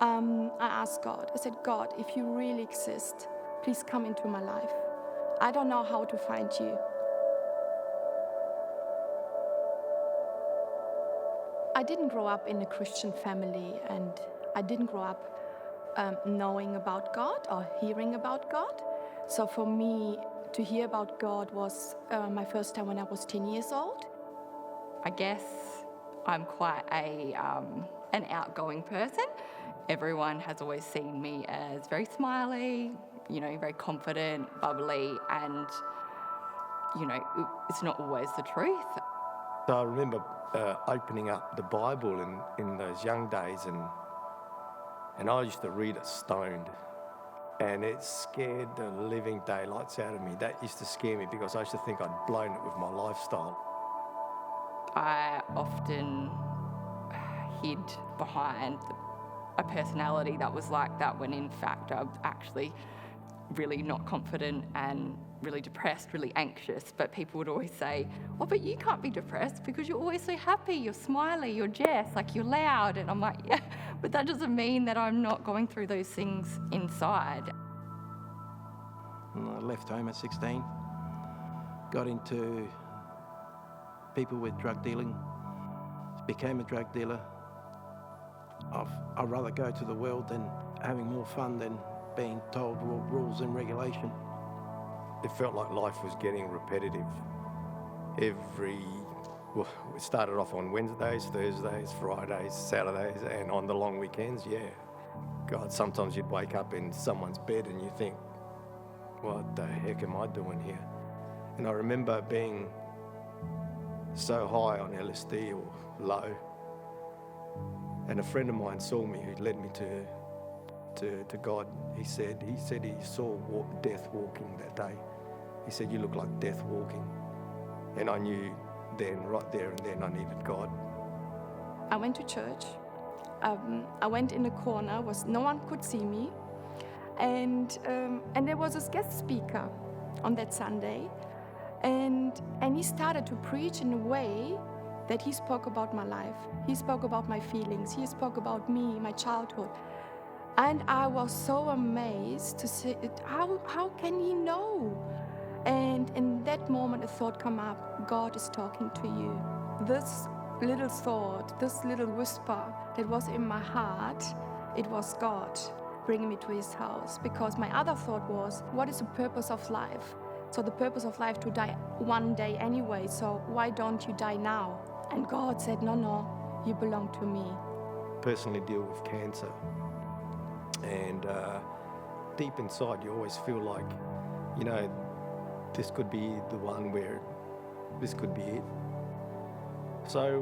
I asked God, I said, God, if you really exist, please come into my life. I don't know how to find you. I didn't grow up in a Christian family, and I didn't grow up knowing about God or hearing about God. So for me, to hear about God was my first time when I was 10 years old. I guess I'm quite an outgoing person. Everyone has always seen me as very smiley, very confident, bubbly, and, it's not always the truth. So I remember opening up the Bible in those young days, and I used to read it stoned, and it scared the living daylights out of me. That used to scare me because I used to think I'd blown it with my lifestyle. I often hid behind a personality that was like that when in fact I'm actually really not confident and really depressed, really anxious. But people would always say, oh, but you can't be depressed because you're always so happy, you're smiley, you're Jess, like you're loud. And I'm like, yeah, but that doesn't mean that I'm not going through those things inside. And I left home at 16, got into people with drug dealing, became a drug dealer. I'd rather go to the world than having more fun than being told rules and regulation. It felt like life was getting repetitive. It started off on Wednesdays, Thursdays, Fridays, Saturdays, and on the long weekends, yeah. God, sometimes you'd wake up in someone's bed and you think, what the heck am I doing here? And I remember being so high on LSD or low, and a friend of mine saw me who led me to God. He said he saw death walking that day. He said, you look like death walking. And I knew then, right there and then, I needed God. I went to church. I went in a corner, no one could see me. And there was a guest speaker on that Sunday. And he started to preach in a way that he spoke about my life. He spoke about my feelings. He spoke about me, my childhood. And I was so amazed to see it. How can he know? And in that moment, a thought came up, God is talking to you. This little thought, this little whisper that was in my heart, it was God bringing me to his house. Because my other thought was, what is the purpose of life? So the purpose of life to die one day anyway, so why don't you die now? And God said, no, you belong to me. Personally deal with cancer. And deep inside, you always feel like, this could be the one where this could be it. So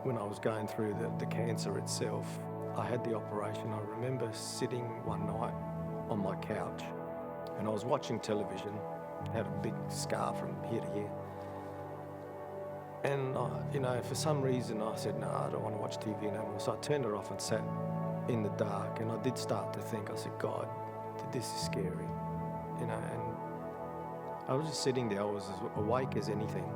when I was going through the cancer itself, I had the operation. I remember sitting one night on my couch and I was watching television, had a big scar from here to here. And, for some reason I said, no, I don't want to watch TV anymore. So I turned it off and sat in the dark, and I did start to think, I said, God, this is scary, and I was just sitting there. I was as awake as anything,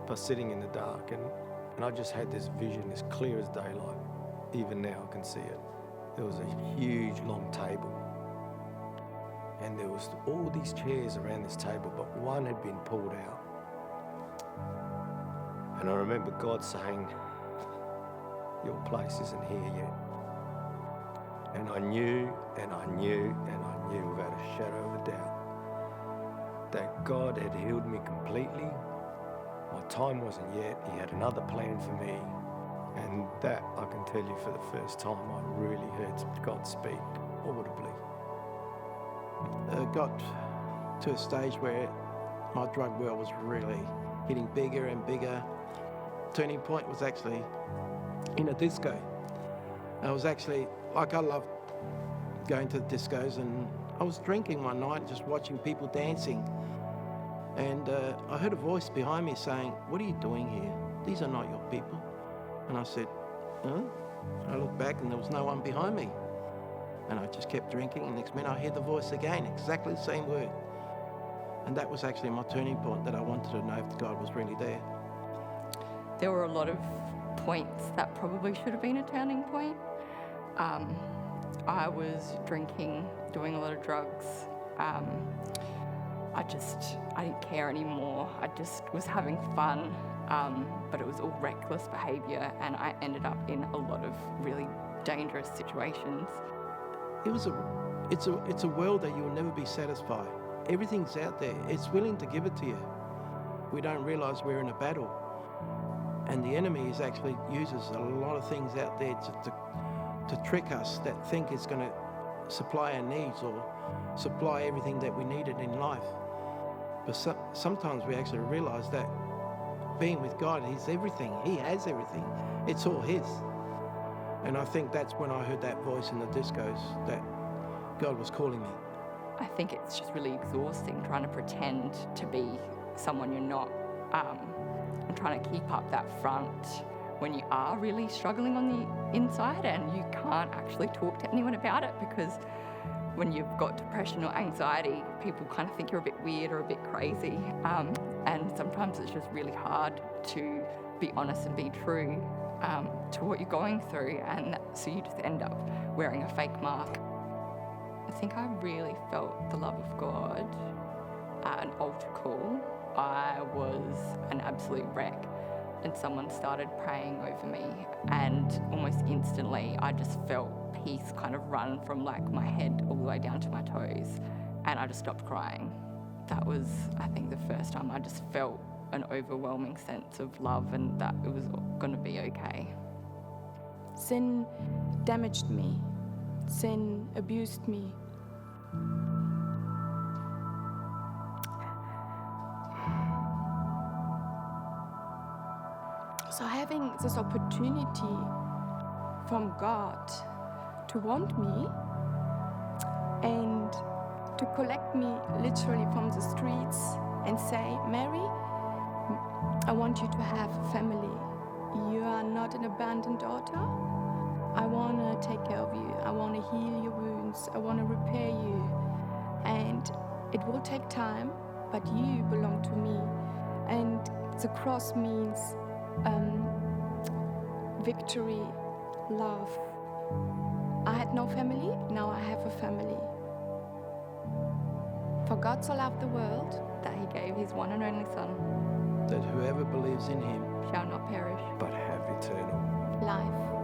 but sitting in the dark, and I just had this vision as clear as daylight. Even now I can see it. There was a huge long table, and there was all these chairs around this table, but one had been pulled out. And I remember God saying, your place isn't here yet. And I knew and I knew and I knew without a shadow of a doubt that God had healed me completely. My time wasn't yet. He had another plan for me. And that, I can tell you, for the first time, I really heard God speak audibly. Got to a stage where my drug world was really getting bigger and bigger. Turning point was actually in a disco. I was actually, I loved going to the discos, and I was drinking one night, just watching people dancing. And I heard a voice behind me saying, what are you doing here? These are not your people. And I said, huh? I looked back and there was no one behind me. And I just kept drinking, and next minute I heard the voice again, exactly the same word. And that was actually my turning point, that I wanted to know if God was really there. There were a lot of points that probably should have been a turning point. I was drinking, doing a lot of drugs. I didn't care anymore. I just was having fun, but it was all reckless behaviour, and I ended up in a lot of really dangerous situations. It's a world that you will never be satisfied. Everything's out there. It's willing to give it to you. We don't realise we're in a battle, and the enemy actually uses a lot of things out there to trick us that think it's going to supply our needs or supply everything that we needed in life. But sometimes we actually realise that being with God, He's everything. He has everything. It's all His. And I think that's when I heard that voice in the discos that God was calling me. I think it's just really exhausting trying to pretend to be someone you're not, and trying to keep up that front when you are really struggling on the inside and you can't actually talk to anyone about it, because when you've got depression or anxiety, people kind of think you're a bit weird or a bit crazy, and sometimes it's just really hard to be honest and be true to what you're going through, and so you just end up wearing a fake mask. I think I really felt the love of God at an altar call. I was an absolute wreck, and someone started praying over me, and almost instantly I just felt peace kind of run from like my head all the way down to my toes, and I just stopped crying. That was, I think, the first time I just felt an overwhelming sense of love and that it was going to be okay. Sin damaged me. Sin abused me. So having this opportunity from God to want me and to collect me literally from the streets and say, Mary, I want you to have a family. You are not an abandoned daughter. I want to take care of you. I want to heal your wounds. I want to repair you. And it will take time, but you belong to me. And the cross means victory, love. I had no family, now I have a family. For God so loved the world That He gave His one and only Son, That whoever believes in Him shall not perish. But have eternal life.